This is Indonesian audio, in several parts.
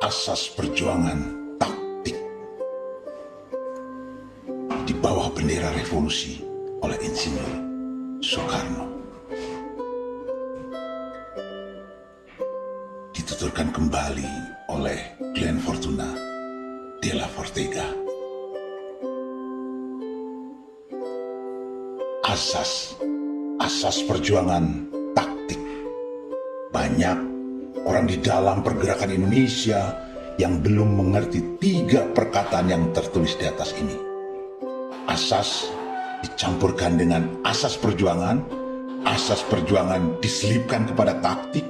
asas perjuangan taktik di bawah bendera revolusi oleh Insinyur Soekarno. Dituturkan kembali oleh Glenn Fortuna Della Fortega. Asas perjuangan taktik. Banyak orang di dalam pergerakan Indonesia yang belum mengerti 3 perkataan yang tertulis di atas ini. Asas dicampurkan dengan asas perjuangan diselipkan kepada taktik,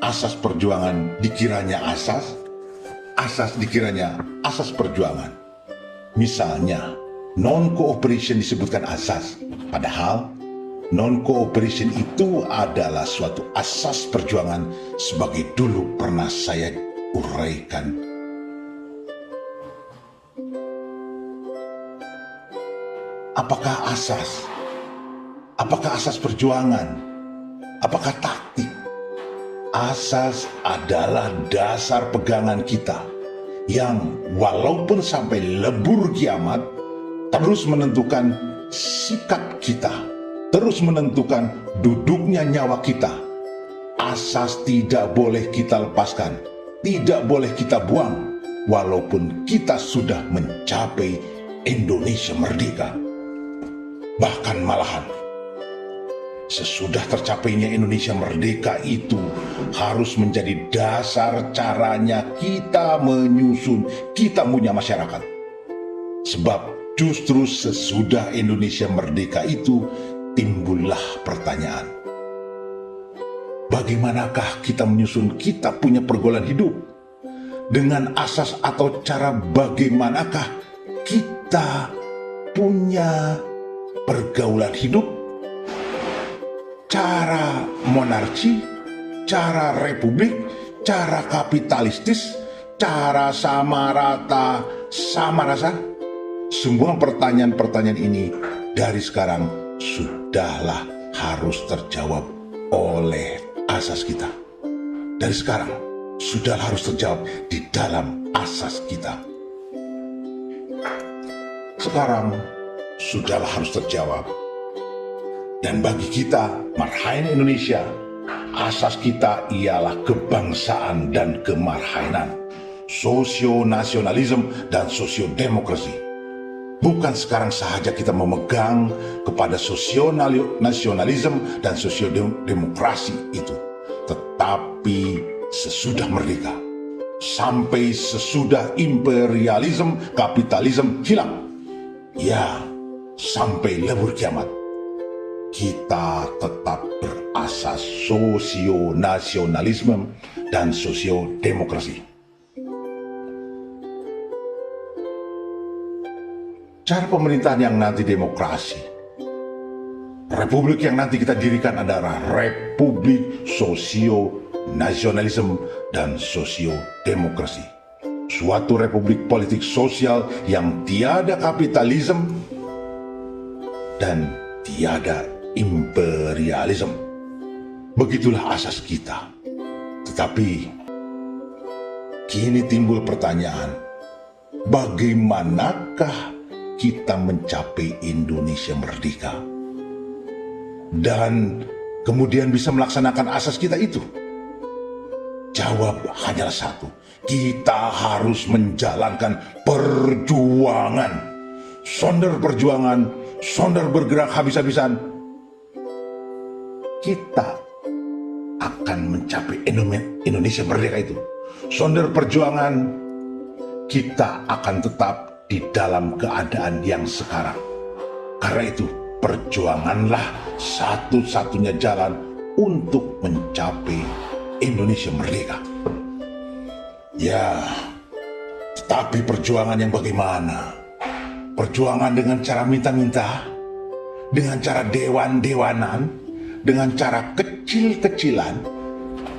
asas perjuangan dikiranya asas dikiranya asas perjuangan. Misalnya, non-cooperation disebutkan asas, padahal non-cooperation itu adalah suatu asas perjuangan sebagai dulu pernah saya uraikan. Apakah asas? Apakah asas perjuangan? Apakah taktik? Asas adalah dasar pegangan kita yang walaupun sampai lebur kiamat terus menentukan sikap kita, terus menentukan duduknya nyawa kita. Asas tidak boleh kita lepaskan, tidak boleh kita buang, walaupun kita sudah mencapai Indonesia merdeka. Bahkan malahan, sesudah tercapainya Indonesia merdeka itu harus menjadi dasar caranya kita menyusun, kita punya masyarakat. Sebab justru sesudah Indonesia merdeka itu timbullah pertanyaan, bagaimanakah kita menyusun kita punya pergaulan hidup? Dengan asas atau cara bagaimanakah kita punya pergaulan hidup? Cara monarki, cara republik, cara kapitalistis, cara sama rata, sama rasa? Semua pertanyaan-pertanyaan ini dari sekarang sudahlah harus terjawab oleh asas kita. Dari sekarang sudahlah harus terjawab di dalam asas kita. Sekarang sudahlah harus terjawab. Dan bagi kita, marhaen Indonesia, asas kita ialah kebangsaan dan kemarhainan, sosio-nasionalisme dan sosio-demokrasi. Bukan sekarang sahaja kita memegang kepada sosio-nasionalisme dan sosio-demokrasi itu, tetapi sesudah merdeka, sampai sesudah imperialisme, kapitalisme hilang, ya sampai lebur kiamat, kita tetap berasas sosio-nasionalisme dan sosio-demokrasi. Cara pemerintahan yang nanti demokrasi, republik yang nanti kita dirikan adalah republik sosio-nasionalisme dan sosio-demokrasi. Suatu republik politik sosial yang tiada kapitalisme dan tiada imperialisme. Begitulah asas kita. Tetapi kini timbul pertanyaan, bagaimanakah kita mencapai Indonesia merdeka dan kemudian bisa melaksanakan asas kita itu? Jawab hanyalah satu, kita harus menjalankan perjuangan. Sonder perjuangan, sonder bergerak habis-habisan, kita akan mencapai Indonesia merdeka itu. Sonder perjuangan, kita akan tetap di dalam keadaan yang sekarang. Karena itu, perjuanganlah satu-satunya jalan untuk mencapai Indonesia merdeka. Ya, tetapi perjuangan yang bagaimana? Perjuangan dengan cara minta-minta, dengan cara dewan-dewanan, dengan cara kecil-kecilan,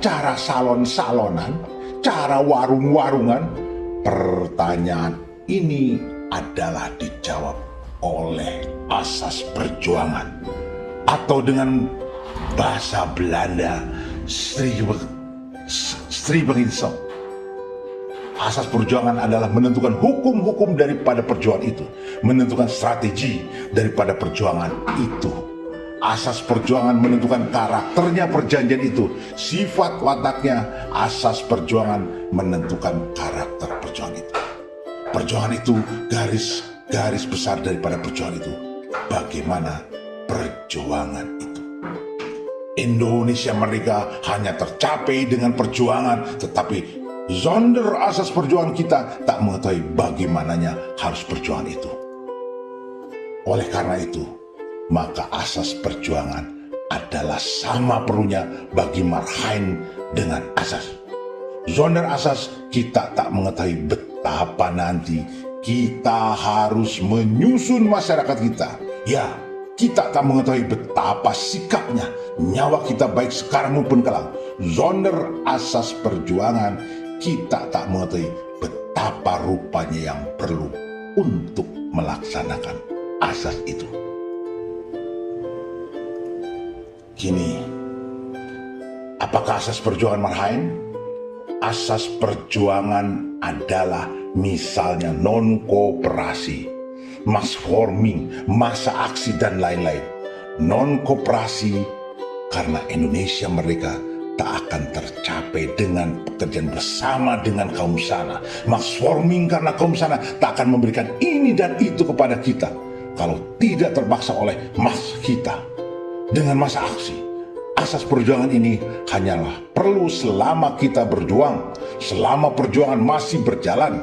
cara salon-salonan, cara warung-warungan. Pertanyaan ini adalah dijawab oleh asas perjuangan, atau dengan bahasa Belanda Strijdbeginsel, Asas perjuangan adalah menentukan hukum-hukum daripada perjuangan itu, menentukan strategi daripada perjuangan itu. Asas perjuangan menentukan karakternya perjanjian itu, sifat wataknya. Asas perjuangan menentukan karakter perjuangan itu. Perjuangan itu garis besar daripada perjuangan itu. Bagaimana perjuangan itu? Indonesia merdeka hanya tercapai dengan perjuangan, tetapi zonder asas perjuangan kita tak mengetahui bagaimananya harus perjuangan itu. Oleh karena itu, maka asas perjuangan adalah sama perlunya bagi marhain dengan asas. Zonder asas kita tak mengetahui betapa nanti kita harus menyusun masyarakat kita. Ya, kita tak mengetahui betapa sikapnya, nyawa kita baik sekarang maupun kelak. Zonder asas perjuangan kita tak mengetahui betapa rupanya yang perlu untuk melaksanakan asas itu. Kini, apakah asas perjuangan marhain? Asas perjuangan adalah misalnya non-kooperasi, mass forming, masa aksi dan lain-lain. Non-kooperasi karena Indonesia merdeka tak akan tercapai dengan pekerjaan bersama dengan kaum sana. Mass forming karena kaum sana tak akan memberikan ini dan itu kepada kita kalau tidak terpaksa oleh mas kita. Dengan masa aksi, asas perjuangan ini hanyalah perlu selama kita berjuang, selama perjuangan masih berjalan.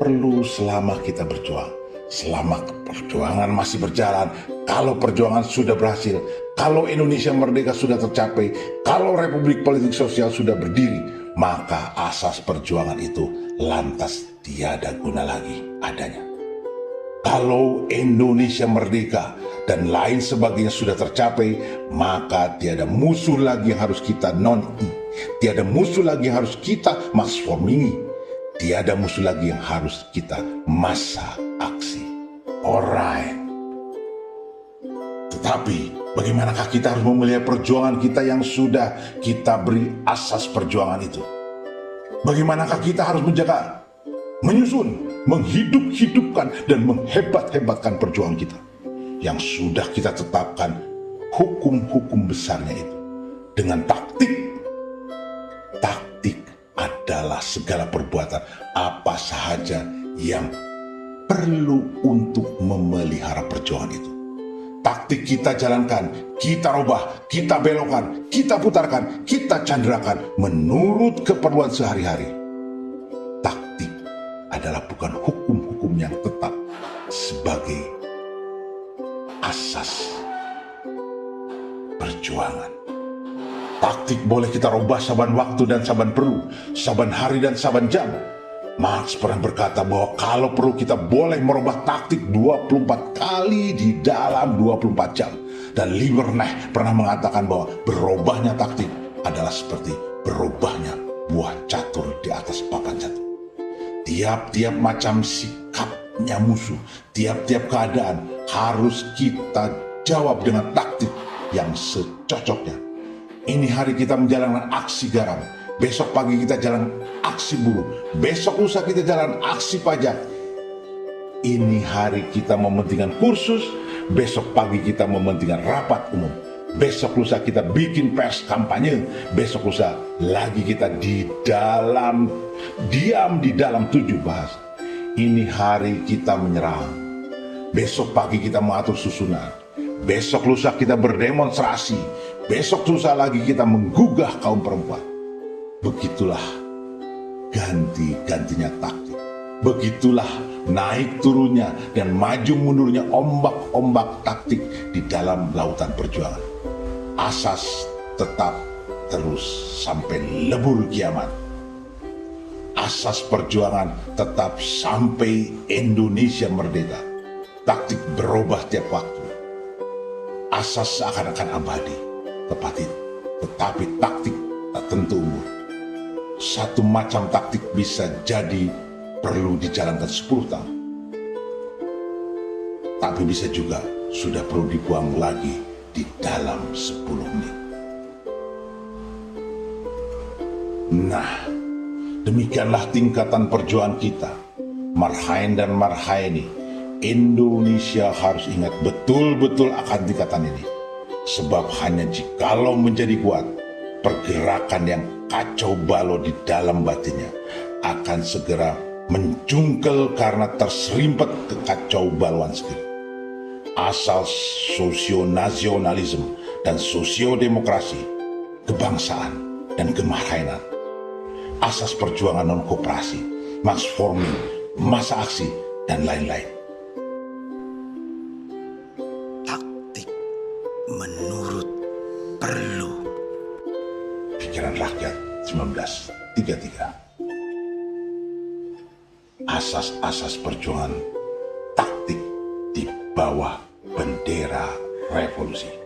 Perlu selama kita berjuang, selama perjuangan masih berjalan. Kalau perjuangan sudah berhasil, kalau Indonesia merdeka sudah tercapai, kalau Republik Politik Sosial sudah berdiri, maka asas perjuangan itu lantas tiada guna lagi adanya. Kalau Indonesia merdeka dan lain sebagainya sudah tercapai, maka tiada musuh lagi yang harus kita non-i, tiada musuh lagi yang harus kita mass formingi, tiada musuh lagi yang harus kita masa aksi. Alright. Tetapi bagaimanakah kita harus memelihara perjuangan kita yang sudah kita beri asas perjuangan itu? Bagaimanakah kita harus menjaga, menyusun, menghidup-hidupkan dan menghebat-hebatkan perjuangan kita yang sudah kita tetapkan hukum-hukum besarnya itu dengan taktik. Taktik adalah segala perbuatan apa sahaja yang perlu untuk memelihara perjuangan itu. Taktik kita jalankan, kita rubah, kita belokkan, kita putarkan, kita canderakan menurut keperluan sehari-hari. Taktik adalah bukan hukum-hukum yang tetap sebagai asas perjuangan. Taktik boleh kita rubah saban waktu dan saban perlu, saban hari dan saban jam. Marx pernah berkata bahwa kalau perlu kita boleh merubah taktik 24 kali di dalam 24 jam. Dan Liebknecht pernah mengatakan bahwa berubahnya taktik adalah seperti berubahnya buah catur di atas papan catur. Tiap-tiap macam sikapnya musuh, tiap-tiap keadaan harus kita jawab dengan taktik yang secocoknya. Ini hari kita menjalankan aksi garam, besok pagi kita jalan aksi buruh, besok lusa kita jalan aksi pajak. Ini hari kita mementingkan kursus, besok pagi kita mementingkan rapat umum, besok lusa kita bikin pers kampanye, besok lusa lagi kita diam di dalam 7 bahasa. Ini hari kita menyerang, besok pagi kita mengatur susunan, besok lusa kita berdemonstrasi, besok lusa lagi kita menggugah kaum perempuan. Begitulah ganti-gantinya taktik. Begitulah naik turunnya dan maju mundurnya ombak-ombak taktik di dalam lautan perjuangan. Asas tetap terus sampai lebur kiamat. Asas perjuangan tetap sampai Indonesia merdeka. Taktik berubah tiap waktu. Asas seakan-akan abadi, tetapi taktik tak tentu umur. Satu macam taktik bisa jadi perlu dijalankan 10 tahun, tapi bisa juga sudah perlu dibuang lagi di dalam 10 menit. Nah, Demikianlah tingkatan perjuangan kita. Marhaen dan Marhaeni, Indonesia harus ingat betul-betul akan tingkatan ini. Sebab hanya jikalau menjadi kuat, pergerakan yang kacau balau di dalam batinnya akan segera menjungkel karena terserimpet kekacau baluan sendiri. Asal sosionasionalisme dan sosiodemokrasi, kebangsaan dan kemarhainan, asas perjuangan non-koperasi, mass forming, masa aksi, dan lain-lain. Taktik menurut perlu. Pikiran Rakyat 1933. Asas-asas perjuangan taktik di bawah bendera revolusi.